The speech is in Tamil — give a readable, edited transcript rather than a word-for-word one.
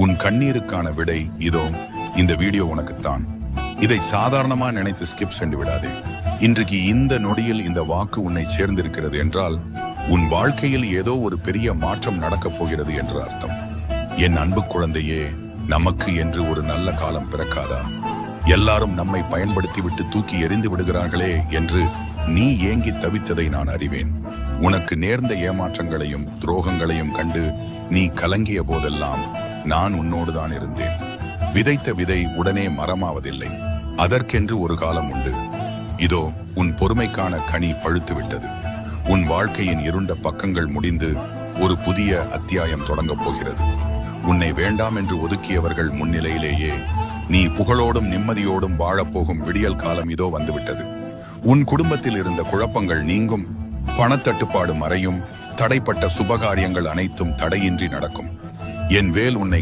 உன் கண்ணீருக்கான விடை இதோ. இந்த வீடியோ உனக்குத்தான். இதை சாதாரணமா நினைத்து ஸ்கிப் சென்று விடாதே. இன்றைக்கு இந்த நொடியில் இந்த வாக்கு உன்னை சேர்ந்திருக்கிறது என்றால் உன் வாழ்க்கையில் ஏதோ ஒரு பெரிய மாற்றம் நடக்கப் போகிறது என்று அர்த்தம். என் அன்பு குழந்தையே, நமக்கு என்று ஒரு நல்ல காலம் பிறக்காதா? எல்லாரும் நம்மை பயன்படுத்தி விட்டு தூக்கி எறிந்து விடுகிறார்களே என்று நீ ஏங்கி தவித்ததை நான் அறிவேன். உனக்கு நேர்ந்த ஏமாற்றங்களையும் துரோகங்களையும் கண்டு நீ கலங்கிய போதெல்லாம் நான் உன்னோடு தான் இருந்தேன். விதைத்த விதை உடனே மரமாவதில்லை. அதற்கென்று ஒரு காலம் உண்டு. இதோ உன் பொறுமைக்கான கனி பழுத்து விட்டது. உன் வாழ்க்கையின் இருண்ட பக்கங்கள் முடிந்து ஒரு புதிய அத்தியாயம் தொடங்கப் போகிறது. உன்னை வேண்டாம் என்று ஒதுக்கியவர்கள் முன்னிலையிலேயே நீ புகழோடும் நிம்மதியோடும் வாழப்போகும் விடியல் காலம் இதோ வந்துவிட்டது. உன் குடும்பத்தில் இருந்த குழப்பங்கள் நீங்கும், பணத்தட்டுப்பாடு மறையும், தடைப்பட்ட சுபகாரியங்கள் அனைத்தும் தடையின்றி நடக்கும். என் வேல் உன்னை